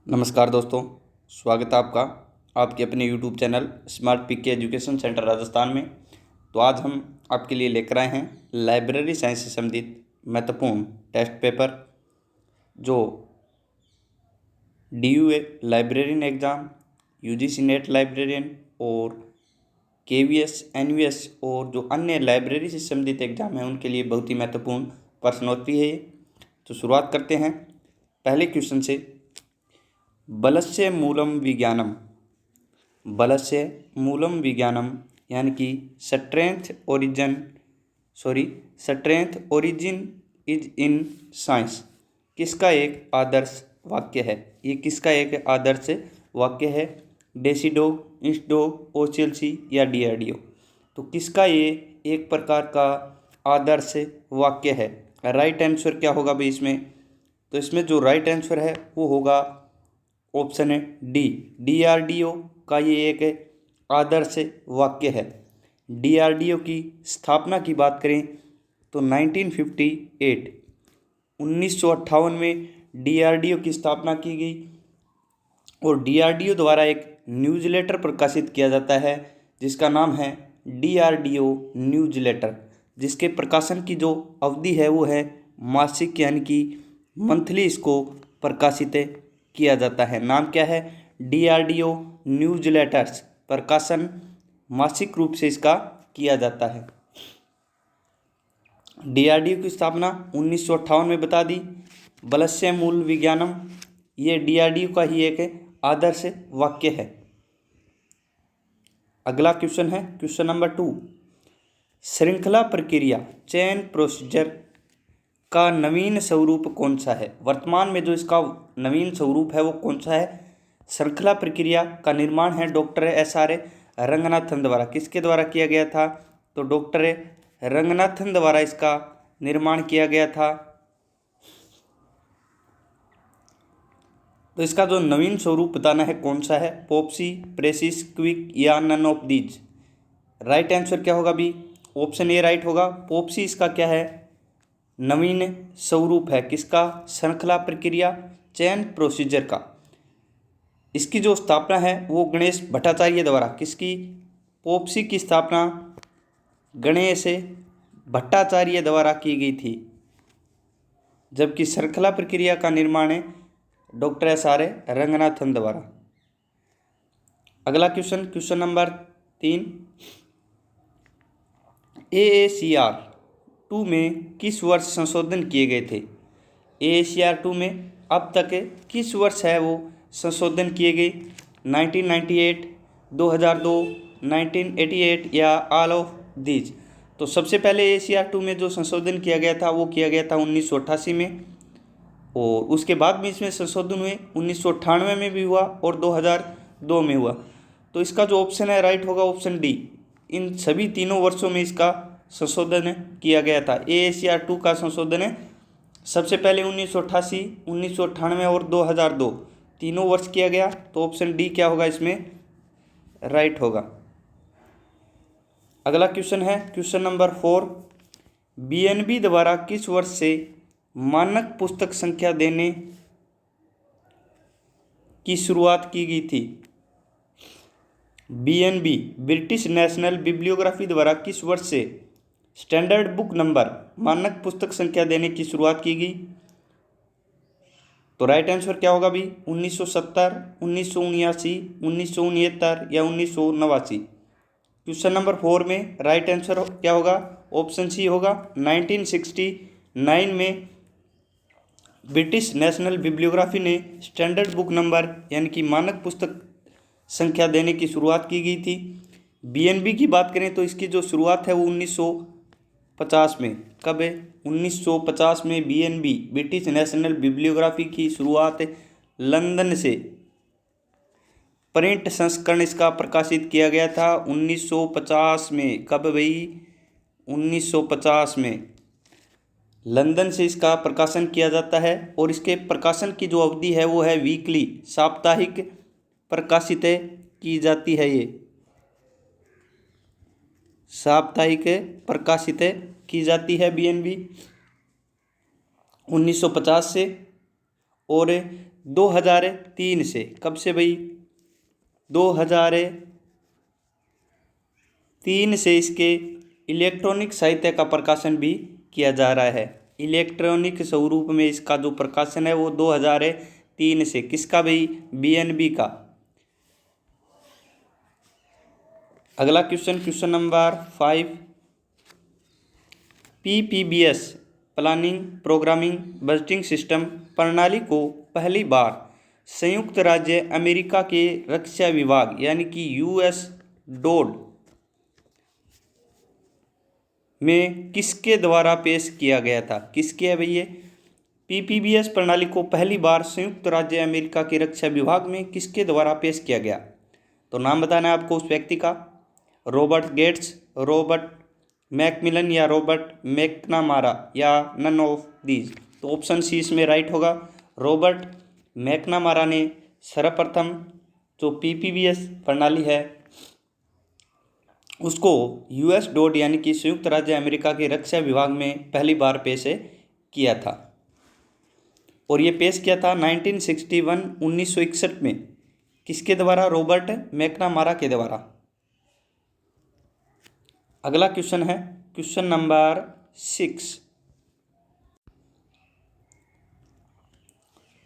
नमस्कार दोस्तों, स्वागत है आपका आपके अपने यूट्यूब चैनल स्मार्ट पीके एजुकेशन सेंटर राजस्थान में। तो आज हम आपके लिए लेकर आए हैं लाइब्रेरी साइंस से संबंधित महत्वपूर्ण टेस्ट पेपर जो DUA librarian exam, UGC net librarian और KVS NVS और जो अन्य लाइब्रेरी से संबंधित एग्ज़ाम हैं उनके लिए बहुत ही महत्वपूर्ण प्रश्न होती है ये। तो शुरुआत करते हैं पहले क्वेश्चन से। बलस्य मूलम विज्ञानम, बलस्य मूलम विज्ञानम यानी कि strength origin is in science किसका एक आदर्श वाक्य है? ये किसका एक आदर्श वाक्य है? डेसीडोग, इंस्डोग, OCLC या DRDO? तो किसका ये एक प्रकार का आदर्श वाक्य है? राइट आंसर क्या होगा भाई इसमें? तो इसमें जो राइट आंसर है वो होगा ऑप्शन है डी, DRDO का ये एक आदर्श वाक्य है। DRDO की स्थापना की बात करें तो 1958 में DRDO की स्थापना की गई और DRDO द्वारा एक न्यूज़लेटर प्रकाशित किया जाता है जिसका नाम है DRDO न्यूज़लेटर, जिसके प्रकाशन की जो अवधि है वो है मासिक यानी कि मंथली इसको प्रकाशित किया जाता है। नाम क्या है? DRDO न्यूज़लेटर्स, प्रकाशन मासिक रूप से इसका किया जाता है। DRDO की स्थापना 1958 में बता दी। बलस्य मूल विज्ञानम ये DRDO का ही एक आदर्श वाक्य है। अगला क्वेश्चन है क्वेश्चन नंबर 2। श्रृंखला प्रक्रिया चेन प्रोसीजर का नवीन स्वरूप कौन सा है? वर्तमान में जो इसका नवीन स्वरूप है वो कौन सा है? श्रृंखला प्रक्रिया का निर्माण है डॉक्टर SR रंगनाथन द्वारा। किसके द्वारा किया गया था? तो डॉक्टर रंगनाथन द्वारा इसका निर्माण किया गया था। तो इसका जो नवीन स्वरूप बताना है कौन सा है? पॉप्सी, प्रेसिस, क्विक या none of these? Right answer क्या होगा भी? ऑप्शन ए राइट होगा। पॉप्सी इसका क्या है? नवीन स्वरूप है। किसका? श्रृंखला प्रक्रिया चयन प्रोसीजर का। इसकी जो स्थापना है वो गणेश भट्टाचार्य द्वारा। किसकी? पॉप्सी की स्थापना गणेश भट्टाचार्य द्वारा की गई थी, जबकि श्रृंखला प्रक्रिया का निर्माण डॉक्टर SR रंगनाथन द्वारा। अगला क्वेश्चन क्वेश्चन नंबर 3। AACR 2 में किस वर्ष संशोधन किए गए थे? AACR 2 में अब तक किस वर्ष है वो संशोधन किए गए? 1998, 2002, 1988 या ऑल ऑफ दीज? तो सबसे पहले AACR 2 में जो संशोधन किया गया था वो किया गया था 1988 में, और उसके बाद में इसमें संशोधन हुए 1998 में भी हुआ और 2002 में हुआ। तो इसका जो ऑप्शन है राइट होगा ऑप्शन डी। इन सभी तीनों वर्षों में इसका संशोधन किया गया था। AACR 2 का संशोधन सबसे पहले 1988, 1998 और 2002 तीनों वर्ष किया गया। तो ऑप्शन डी क्या होगा इसमें? राइट होगा। अगला क्वेश्चन है क्वेश्चन नंबर 4। BNB द्वारा किस वर्ष से मानक पुस्तक संख्या देने की शुरुआत की गई थी? BNB ब्रिटिश नेशनल बिब्लियोग्राफी द्वारा किस वर्ष से स्टैंडर्ड बुक नंबर मानक पुस्तक संख्या देने की शुरुआत की गई? तो राइट आंसर क्या होगा भी? 1970, 1979, 1969 या 1989? क्वेश्चन नंबर 4 में राइट आंसर क्या होगा? ऑप्शन सी होगा। 1969 में ब्रिटिश नेशनल बिब्लियोग्राफी ने स्टैंडर्ड बुक नंबर यानी कि मानक पुस्तक संख्या देने की शुरुआत की गई थी। BNB की बात करें तो इसकी जो शुरुआत है वो 1950 में। कब है? 1950 में BNB ब्रिटिश नेशनल बिब्लियोग्राफी की शुरुआत लंदन से प्रिंट संस्करण इसका प्रकाशित किया गया था 1950 में। कब भाई? 1950 में लंदन से इसका प्रकाशन किया जाता है और इसके प्रकाशन की जो अवधि है वो है वीकली, साप्ताहिक प्रकाशित की जाती है। ये साप्ताहिक प्रकाशित की जाती है BNB 1950 से। और 2003 से, कब से भाई, 2003 से इसके इलेक्ट्रॉनिक साहित्य का प्रकाशन भी किया जा रहा है। इलेक्ट्रॉनिक स्वरूप में इसका जो प्रकाशन है वो 2003 से, किसका भाई, BNB का। अगला question number 5, PPBS planning programming budgeting system प्रणाली को पहली बार संयुक्त राज्य अमेरिका के रक्षा विभाग यानी कि US डोड में किसके द्वारा पेश किया गया था। किसके है भैया, PPBS प्रणाली को पहली बार संयुक्त राज्य अमेरिका के रक्षा विभाग में किसके द्वारा पेश किया गया। तो नाम बताना है आपको उस व्यक्ति का, रॉबर्ट गेट्स, रॉबर्ट मैकमिलन या रॉबर्ट मैकनामारा या नन ऑफ दीज। तो ऑप्शन सी इसमें राइट होगा। रॉबर्ट मैकनामारा ने सर्वप्रथम जो PPBS प्रणाली है उसको US डोड यानी कि संयुक्त राज्य अमेरिका के रक्षा विभाग में पहली बार पेश किया था। और ये पेश किया था 1961 में, किसके द्वारा, रॉबर्ट मैकनामारा के द्वारा। अगला क्वेश्चन है क्वेश्चन नंबर 6,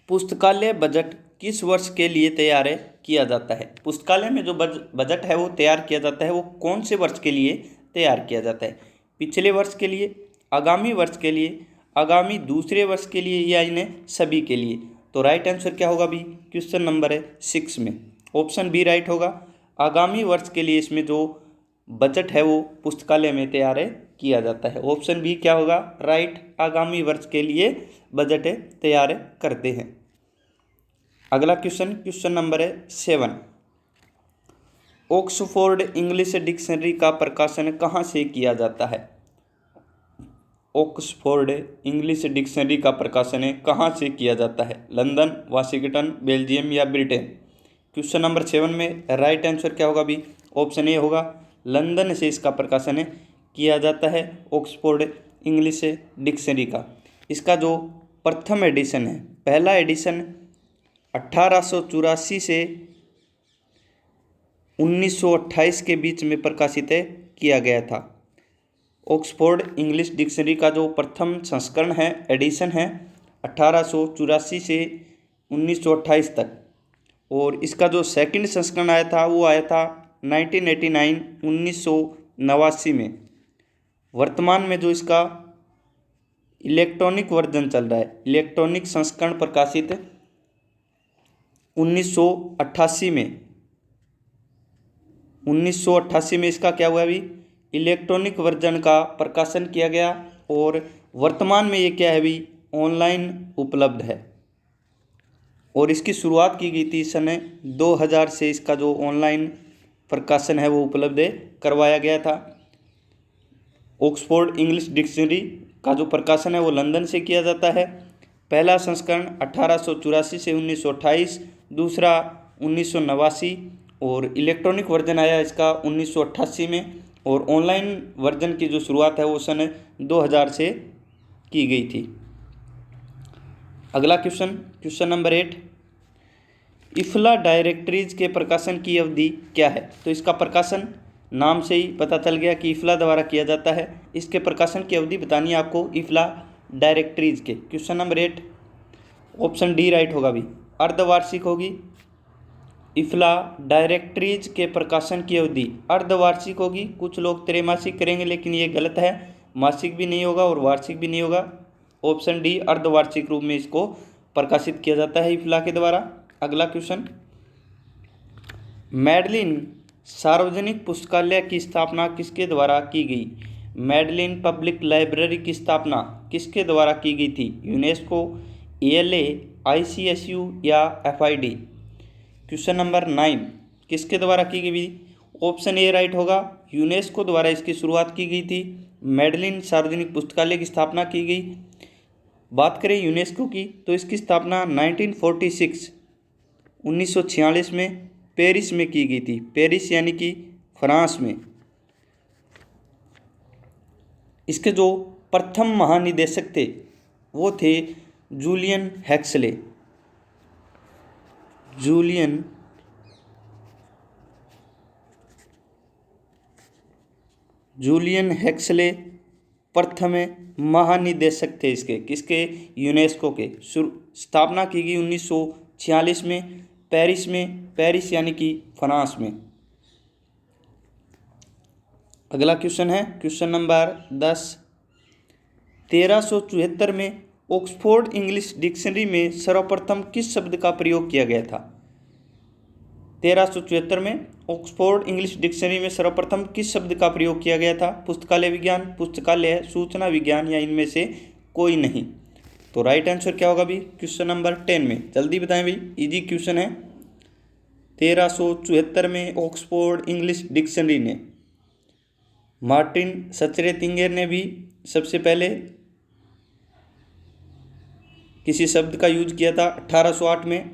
पुस्तकालय बजट किस वर्ष के लिए तैयार किया जाता है। पुस्तकालय में जो बजट है वो तैयार किया जाता है, वो कौन से वर्ष के लिए तैयार किया जाता है। पिछले वर्ष के लिए, आगामी वर्ष के लिए, आगामी दूसरे वर्ष के लिए या इन्हें सभी के लिए। तो राइट आंसर क्या होगा भी, क्वेश्चन नंबर 6 में ऑप्शन बी राइट होगा। आगामी वर्ष के लिए इसमें जो बजट है वो पुस्तकालय में तैयार किया जाता है। ऑप्शन बी क्या होगा, राइट, आगामी वर्ष के लिए बजट तैयार करते हैं। अगला question number 7, Oxford English dictionary का प्रकाशन कहाँ से किया जाता है। ऑक्सफोर्ड इंग्लिश डिक्शनरी का प्रकाशन कहाँ से किया जाता है, लंदन, वाशिंगटन, बेल्जियम या ब्रिटेन। क्वेश्चन नंबर 7 में राइट आंसर क्या होगा भी, ऑप्शन ए होगा, लंदन से इसका प्रकाशन किया जाता है ऑक्सफोर्ड इंग्लिश डिक्शनरी का। इसका जो प्रथम एडिशन है, पहला एडिशन 1884 से 1928 के बीच में प्रकाशित किया गया था। ऑक्सफोर्ड इंग्लिश डिक्शनरी का जो प्रथम संस्करण है, एडिशन है 1884 से 1928 तक। और इसका जो सेकंड संस्करण आया था वो आया था 1989 में। वर्तमान में जो इसका इलेक्ट्रॉनिक वर्जन चल रहा है, इलेक्ट्रॉनिक संस्करण प्रकाशित 1988 में इसका क्या हुआ अभी, इलेक्ट्रॉनिक वर्जन का प्रकाशन किया गया। और वर्तमान में ये क्या है अभी, ऑनलाइन उपलब्ध है। और इसकी शुरुआत की गई थी सन 2000 से इसका जो ऑनलाइन प्रकाशन है वो उपलब्ध करवाया गया था। ऑक्सफोर्ड इंग्लिश डिक्शनरी का जो प्रकाशन है वो लंदन से किया जाता है। पहला संस्करण 1884 से 1928, दूसरा 1989 और इलेक्ट्रॉनिक वर्जन आया इसका 1988 में। और ऑनलाइन वर्जन की जो शुरुआत है वो सन 2000 से की गई थी। अगला क्वेश्चन नंबर 8, इफ्ला डायरेक्टरीज के प्रकाशन की अवधि क्या है। तो इसका प्रकाशन नाम से ही पता चल गया कि इफ्ला द्वारा किया जाता है। इसके प्रकाशन की अवधि बतानी है आपको इफ्ला डायरेक्टरीज के। Question number 8 option D right होगा भी, अर्धवार्षिक होगी। इफ्ला डायरेक्टरीज के प्रकाशन की अवधि अर्धवार्षिक होगी। कुछ लोग त्रैमासिक करेंगे लेकिन ये गलत है, मासिक भी नहीं होगा और वार्षिक भी नहीं होगा। ऑप्शन डी अर्धवार्षिक रूप में इसको प्रकाशित किया जाता है इफ्ला के द्वारा। अगला क्वेश्चन, मैडलिन सार्वजनिक पुस्तकालय की स्थापना किसके द्वारा की गई। मैडलिन पब्लिक लाइब्रेरी की स्थापना किसके द्वारा की गई थी, यूनेस्को, ALA, ICSU या FID। क्वेश्चन नंबर 9 किसके द्वारा की गई। ऑप्शन ए राइट होगा, यूनेस्को द्वारा इसकी शुरुआत की गई थी। मैडलिन सार्वजनिक पुस्तकालय की स्थापना की गई। बात करें यूनेस्को की तो इसकी स्थापना 1946 में पेरिस में की गई थी। पेरिस यानी कि फ्रांस में। इसके जो प्रथम महानिदेशक थे वो थे जूलियन हैक्सले। जूलियन हेक्सले प्रथम महानिदेशक थे इसके, किसके? यूनेस्को के। स्थापना की गई 1946 में पेरिस यानी कि फ्रांस में। अगला क्वेश्चन है क्वेश्चन नंबर 10। 1374 में ऑक्सफोर्ड इंग्लिश डिक्शनरी में सर्वप्रथम किस शब्द का प्रयोग किया गया था? 1374 में ऑक्सफोर्ड इंग्लिश डिक्शनरी में सर्वप्रथम किस शब्द का प्रयोग किया गया था? पुस्तकालय विज्ञान, पुस्तकालय, सूचना विज्ञान या इनमें से कोई नहीं। तो राइट आंसर क्या होगा भाई क्वेश्चन नंबर 10 में? जल्दी बताएं भाई, इजी क्वेश्चन है। 1374 में ऑक्सफोर्ड इंग्लिश डिक्शनरी ने, मार्टिन सचरेतिंगर ने भी सबसे पहले किसी शब्द का यूज किया था 1808 में।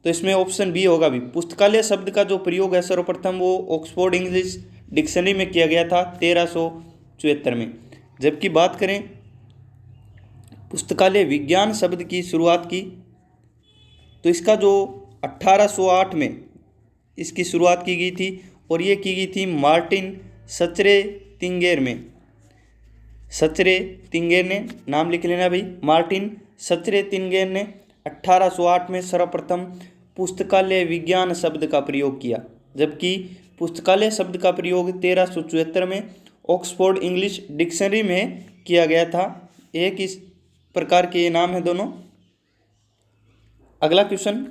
तो इसमें ऑप्शन बी होगा भी। पुस्तकालय शब्द का जो प्रयोग है सर्वप्रथम वो ऑक्सफोर्ड इंग्लिश डिक्शनरी में किया गया था 1374 में। जबकि बात करें पुस्तकालय विज्ञान शब्द की शुरुआत की, तो इसका जो 1808 में इसकी शुरुआत की गई थी और ये की गई थी मार्टिन सचरेतिंगर में। सचरेतिंगर ने, नाम लिख लेना भाई, मार्टिन सचरेतिंगर ने 1808 में सर्वप्रथम पुस्तकालय विज्ञान शब्द का प्रयोग किया। जबकि पुस्तकालय शब्द का प्रयोग 1374 में ऑक्सफोर्ड इंग्लिश डिक्शनरी में किया गया था। एक इस प्रकार के ये नाम है दोनों। अगला क्वेश्चन,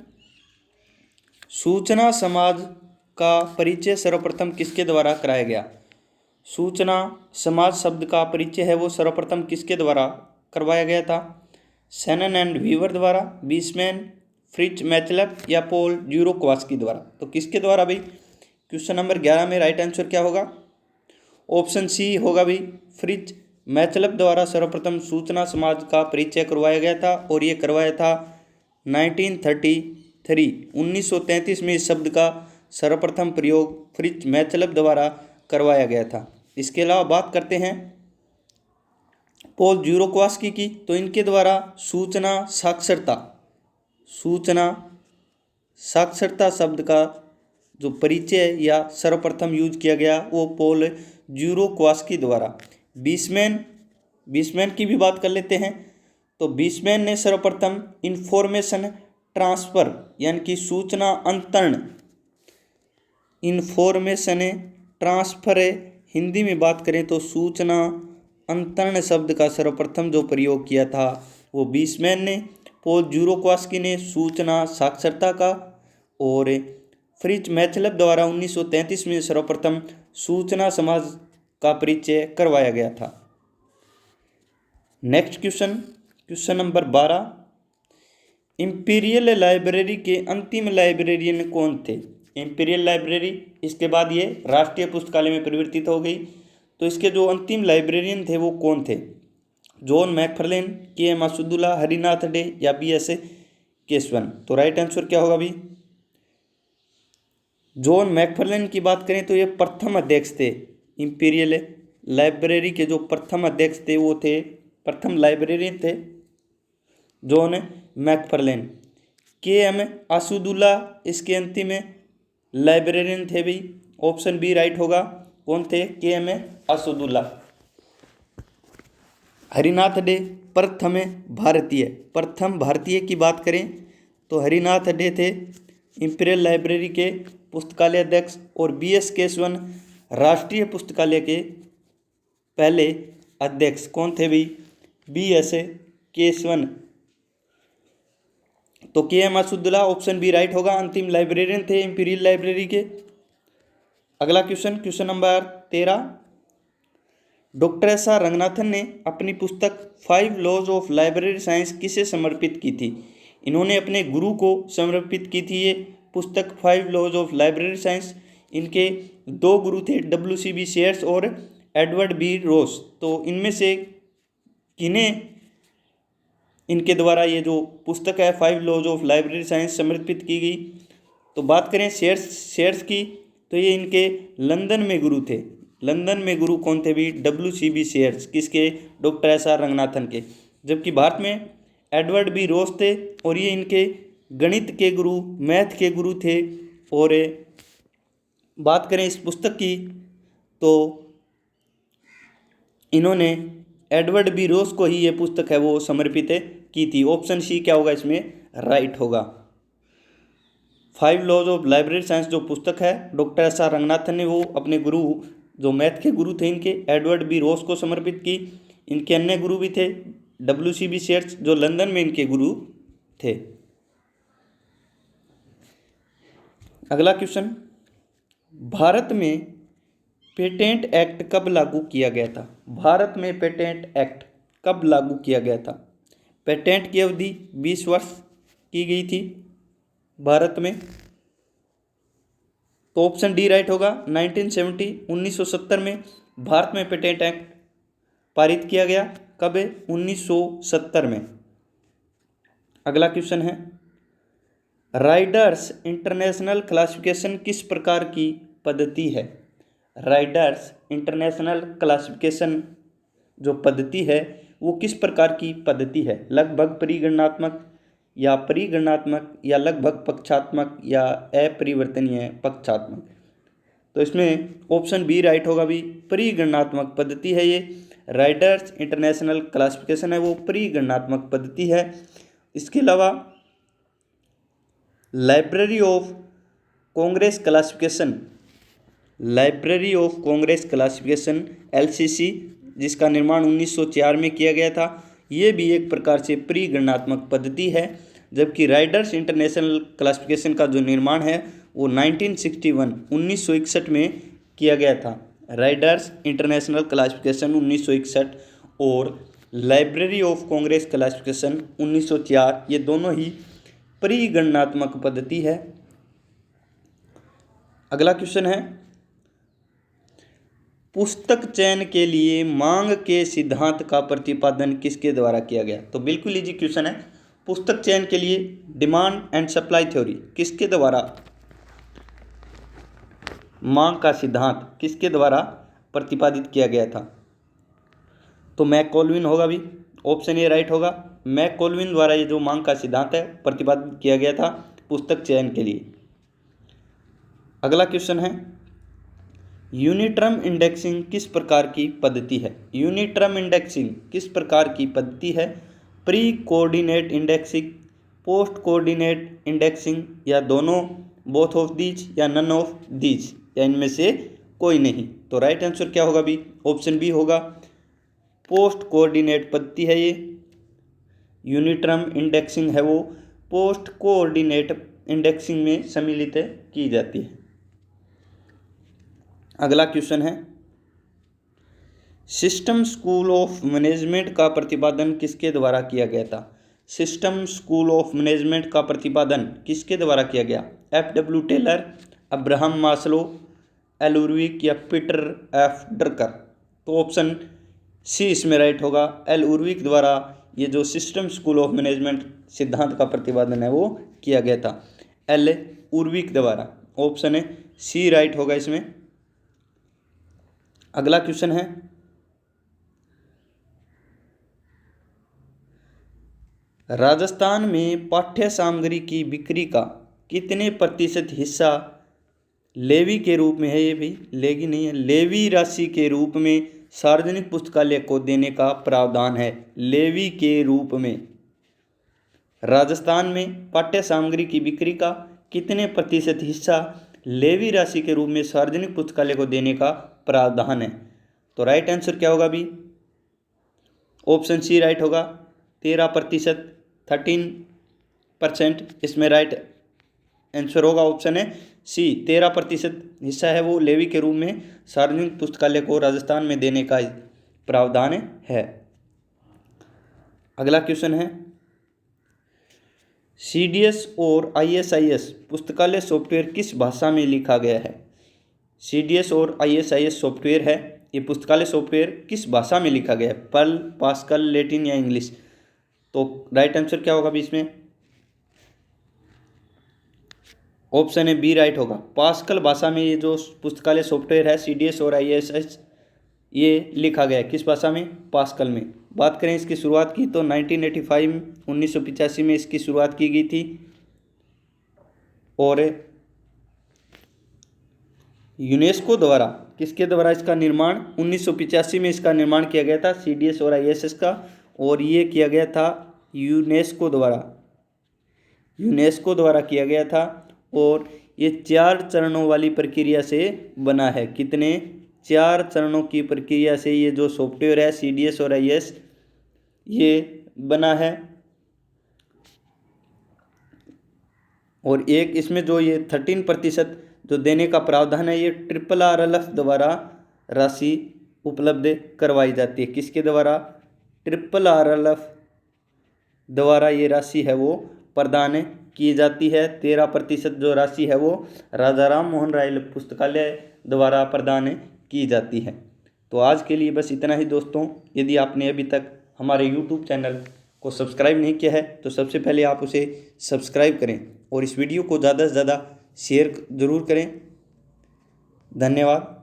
सूचना समाज का परिचय सर्वप्रथम किसके द्वारा कराया गया? सूचना समाज शब्द का परिचय है वो सर्वप्रथम किसके द्वारा करवाया गया था? शेनन एंड वीवर द्वारा, बीसमैन, फ्रिट्ज मैचलप या पॉल ज़ुरोक्वास्की द्वारा। तो किसके द्वारा भाई? क्वेश्चन नंबर 11 में राइट आंसर क्या होगा? ऑप्शन सी होगा भाई, फ्रिट्ज मैचलप द्वारा सर्वप्रथम सूचना समाज का परिचय करवाया गया था और ये करवाया था 1933 में इस शब्द का सर्वप्रथम प्रयोग फ्रिट्ज मैचलप द्वारा करवाया गया था। इसके अलावा बात करते हैं पॉल ज़ुरोक्वास्की की, तो इनके द्वारा सूचना साक्षरता शब्द का जो परिचय या सर्वप्रथम यूज किया गया वो पॉल ज़ुरोक्वास्की द्वारा। बीसमैन की भी बात कर लेते हैं। तो बीसमैन ने सर्वप्रथम इंफॉर्मेशन ट्रांसफ़र यानी कि सूचना अंतरण, इंफॉर्मेशन ट्रांसफ़र, हिंदी में बात करें तो सूचना अंतरण शब्द का सर्वप्रथम जो प्रयोग किया था वो बीसमैन ने। पॉल ज़ुरोक्वास्की ने सूचना साक्षरता का, और फ्रिट्ज मैचलप द्वारा 1933 में सर्वप्रथम सूचना समाज का परिचय करवाया गया था। Next question number 12। Imperial library के अंतिम लाइब्रेरियन कौन थे? इंपीरियल लाइब्रेरी, इसके बाद ये राष्ट्रीय पुस्तकालय में परिवर्तित हो गई। तो इसके जो अंतिम लाइब्रेरियन थे वो कौन थे? John McFarlane, K M. Asadullah, Harinath De या बी.एस. केशवन। तो राइट आंसर क्या होगा भाई? जॉन मैकफर्लेन की बात करें तो ये प्रथम अध्यक्ष थे। इंपीरियल लाइब्रेरी के जो प्रथम अध्यक्ष थे वो थे, प्रथम लाइब्रेरियन थे जॉन मैकफर्लेन। के.एम. असदुल्ला इसके अंतिम लाइब्रेरियन थे भाई। ऑप्शन बी राइट होगा। कौन थे? के.एम. असदुल्ला। हरिनाथ डे प्रथम भारतीय की बात करें तो हरिनाथ डे थे इंपीरियल लाइब्रेरी के पुस्तकालय अध्यक्ष, और बी.एस. केशवन राष्ट्रीय पुस्तकालय के पहले अध्यक्ष। कौन थे भाई? बी.एस. केशवन। तो K M. Asadullah option B right होगा, अंतिम लाइब्रेरियन थे इंपीरियल लाइब्रेरी के। अगला question number 13। Doctor S R Ranganathan ने अपनी पुस्तक 5 लॉज ऑफ लाइब्रेरी साइंस किसे समर्पित की थी? इन्होंने अपने गुरु को समर्पित की थी ये पुस्तक 5 लॉज ऑफ लाइब्रेरी साइंस। इनके 2 गुरु थे, W.C.B. शेयर्स और एडवर्ड बी रोस। तो इनमें से किन्हें इनके द्वारा ये जो पुस्तक है 5 लॉज ऑफ लाइब्रेरी साइंस समर्पित की गई? तो बात करें शेयर्स की, तो ये इनके लंदन में गुरु थे। लंदन में गुरु कौन थे भी? W.C.B. शेयर्स। किसके? डॉक्टर एस आर रंगनाथन के। जबकि भारत में एडवर्ड बी रोस थे और ये इनके गणित के गुरु, मैथ के गुरु थे। और बात करें इस पुस्तक की तो इन्होंने एडवर्ड बी रोस को ही ये पुस्तक है वो समर्पित की थी। ऑप्शन सी क्या होगा इसमें राइट होगा। 5 लॉज ऑफ लाइब्रेरी साइंस जो पुस्तक है डॉक्टर एस आर रंगनाथन ने वो अपने गुरु जो मैथ के गुरु थे इनके एडवर्ड बी रोस को समर्पित की। इनके अन्य गुरु भी थे WCB शेयर्स जो लंदन में इनके गुरु थे। अगला क्वेश्चन, भारत में पेटेंट एक्ट कब लागू किया गया था? भारत में पेटेंट एक्ट कब लागू किया गया था? पेटेंट की अवधि 20 वर्ष की गई थी भारत में, तो ऑप्शन डी राइट होगा। 1970 में भारत में पेटेंट एक्ट पारित किया गया। कब है? 1970 में। अगला क्वेश्चन है, राइडर्स इंटरनेशनल क्लासिफिकेशन किस प्रकार की पद्धति है? राइडर्स इंटरनेशनल क्लासिफिकेशन जो पद्धति है वो किस प्रकार की पद्धति है? लगभग परिगणनात्मक या परिगणनात्मक या लगभग पक्षात्मक या अपरिवर्तनीय पक्षात्मक? तो इसमें ऑप्शन बी राइट होगा भी, परिगणनात्मक पद्धति है ये। राइडर्स इंटरनेशनल क्लासिफिकेशन है वो परिगणनात्मक पद्धति है। इसके अलावा library of Congress classification, library of Congress classification LCC जिसका निर्माण 1904 में किया गया था, ये भी एक प्रकार से परिगणनात्मक पद्धति है। जबकि राइडर्स इंटरनेशनल क्लासिफिकेशन का जो निर्माण है वो 1961 में किया गया था। राइडर्स इंटरनेशनल क्लासिफिकेशन 1961 और लाइब्रेरी ऑफ कांग्रेस क्लासिफिकेशन 1904 ये दोनों ही परिगणनात्मक पद्धति है। अगला क्वेश्चन है, पुस्तक चयन के लिए मांग के सिद्धांत का प्रतिपादन किसके द्वारा किया गया? तो बिल्कुल इजी क्वेश्चन है। पुस्तक चयन के लिए डिमांड एंड सप्लाई थ्योरी किसके द्वारा, मांग का सिद्धांत किसके द्वारा प्रतिपादित किया गया था? तो मैकॉल्विन होगा भी, ऑप्शन ए राइट होगा। मैकॉल्विन द्वारा ये जो मांग का सिद्धांत है प्रतिपादित किया गया था पुस्तक चयन के लिए। अगला क्वेश्चन है, यूनिटर्म इंडेक्सिंग किस प्रकार की पद्धति है? यूनिटर्म इंडेक्सिंग किस प्रकार की पद्धति है? Pre coordinate indexing, post coordinate indexing या दोनों, बोथ ऑफ दीज या नन ऑफ दीज या इनमें से कोई नहीं? तो राइट आंसर क्या होगा भी, ऑप्शन बी होगा। पोस्ट कोऑर्डिनेट पद्धति है ये। यूनिटर्म इंडेक्सिंग है वो पोस्ट कोऑर्डिनेट इंडेक्सिंग में सम्मिलित की जाती है। अगला क्वेश्चन है, सिस्टम स्कूल ऑफ मैनेजमेंट का प्रतिपादन किसके द्वारा किया गया था? सिस्टम स्कूल ऑफ मैनेजमेंट का प्रतिपादन किसके द्वारा किया गया? FW Taylor, Abraham Maslow, L Urwick या पीटर F ड्रकर? तो ऑप्शन सी इसमें राइट होगा। एल उर्विक द्वारा ये जो सिस्टम स्कूल ऑफ मैनेजमेंट सिद्धांत का प्रतिपादन है वो किया गया था एल उर्विक द्वारा। ऑप्शन है सी राइट होगा इसमें। अगला क्वेश्चन है, राजस्थान में पाठ्य सामग्री की बिक्री का कितने प्रतिशत हिस्सा लेवी के रूप में है? ये भी लेगी नहीं है, लेवी राशि के रूप में सार्वजनिक पुस्तकालय को देने का प्रावधान है। लेवी के रूप में राजस्थान में पाठ्य सामग्री की बिक्री का कितने प्रतिशत हिस्सा लेवी राशि के रूप में सार्वजनिक पुस्तकालय को देने का प्रावधान है? तो राइट आंसर क्या होगा भी, ऑप्शन सी राइट होगा। 13%, 13% इसमें राइट आंसर होगा। ऑप्शन है सी, 13% हिस्सा है वो लेवी के रूप में सार्वजनिक पुस्तकालय को राजस्थान में देने का प्रावधान है। अगला क्वेश्चन है, CDS और ISIS पुस्तकालय सॉफ्टवेयर किस भाषा में लिखा गया है? CDS और ISIS सॉफ्टवेयर है, ये पुस्तकालय सॉफ्टवेयर किस भाषा में लिखा गया है? पर्ल, पास्कल, लैटिन या इंग्लिश? तो राइट आंसर क्या होगा भी इसमें, ऑप्शन है बी राइट होगा। पास्कल भाषा में ये जो पुस्तकालय सॉफ्टवेयर है CDS और ISIS ये लिखा गया है किस भाषा में? पास्कल में। बात करें इसकी शुरुआत की तो 1985 1985 में इसकी शुरुआत की गई थी और यूनेस्को द्वारा, किसके द्वारा इसका निर्माण, 1985 में इसका निर्माण किया गया था CDS और ISS का, और ये किया गया था यूनेस्को द्वारा किया गया था। और ये 4 चरणों वाली प्रक्रिया से बना है। कितने? 4 चरणों की प्रक्रिया से ये जो सॉफ्टवेयर है CDS और ISS ये बना है। और एक इसमें जो ये 13% जो देने का प्रावधान है, ये RRRLF द्वारा राशि उपलब्ध करवाई जाती है। किसके द्वारा? RRRLF द्वारा ये राशि है वो प्रदान की जाती है। 13% जो राशि है वो राजा राम मोहन राय पुस्तकालय द्वारा प्रदान की जाती है। तो आज के लिए बस इतना ही दोस्तों। यदि आपने अभी तक हमारे YouTube चैनल को सब्सक्राइब नहीं किया है तो सबसे पहले आप उसे सब्सक्राइब करें और इस वीडियो को ज़्यादा से ज़्यादा शेयर ज़रूर करें। धन्यवाद।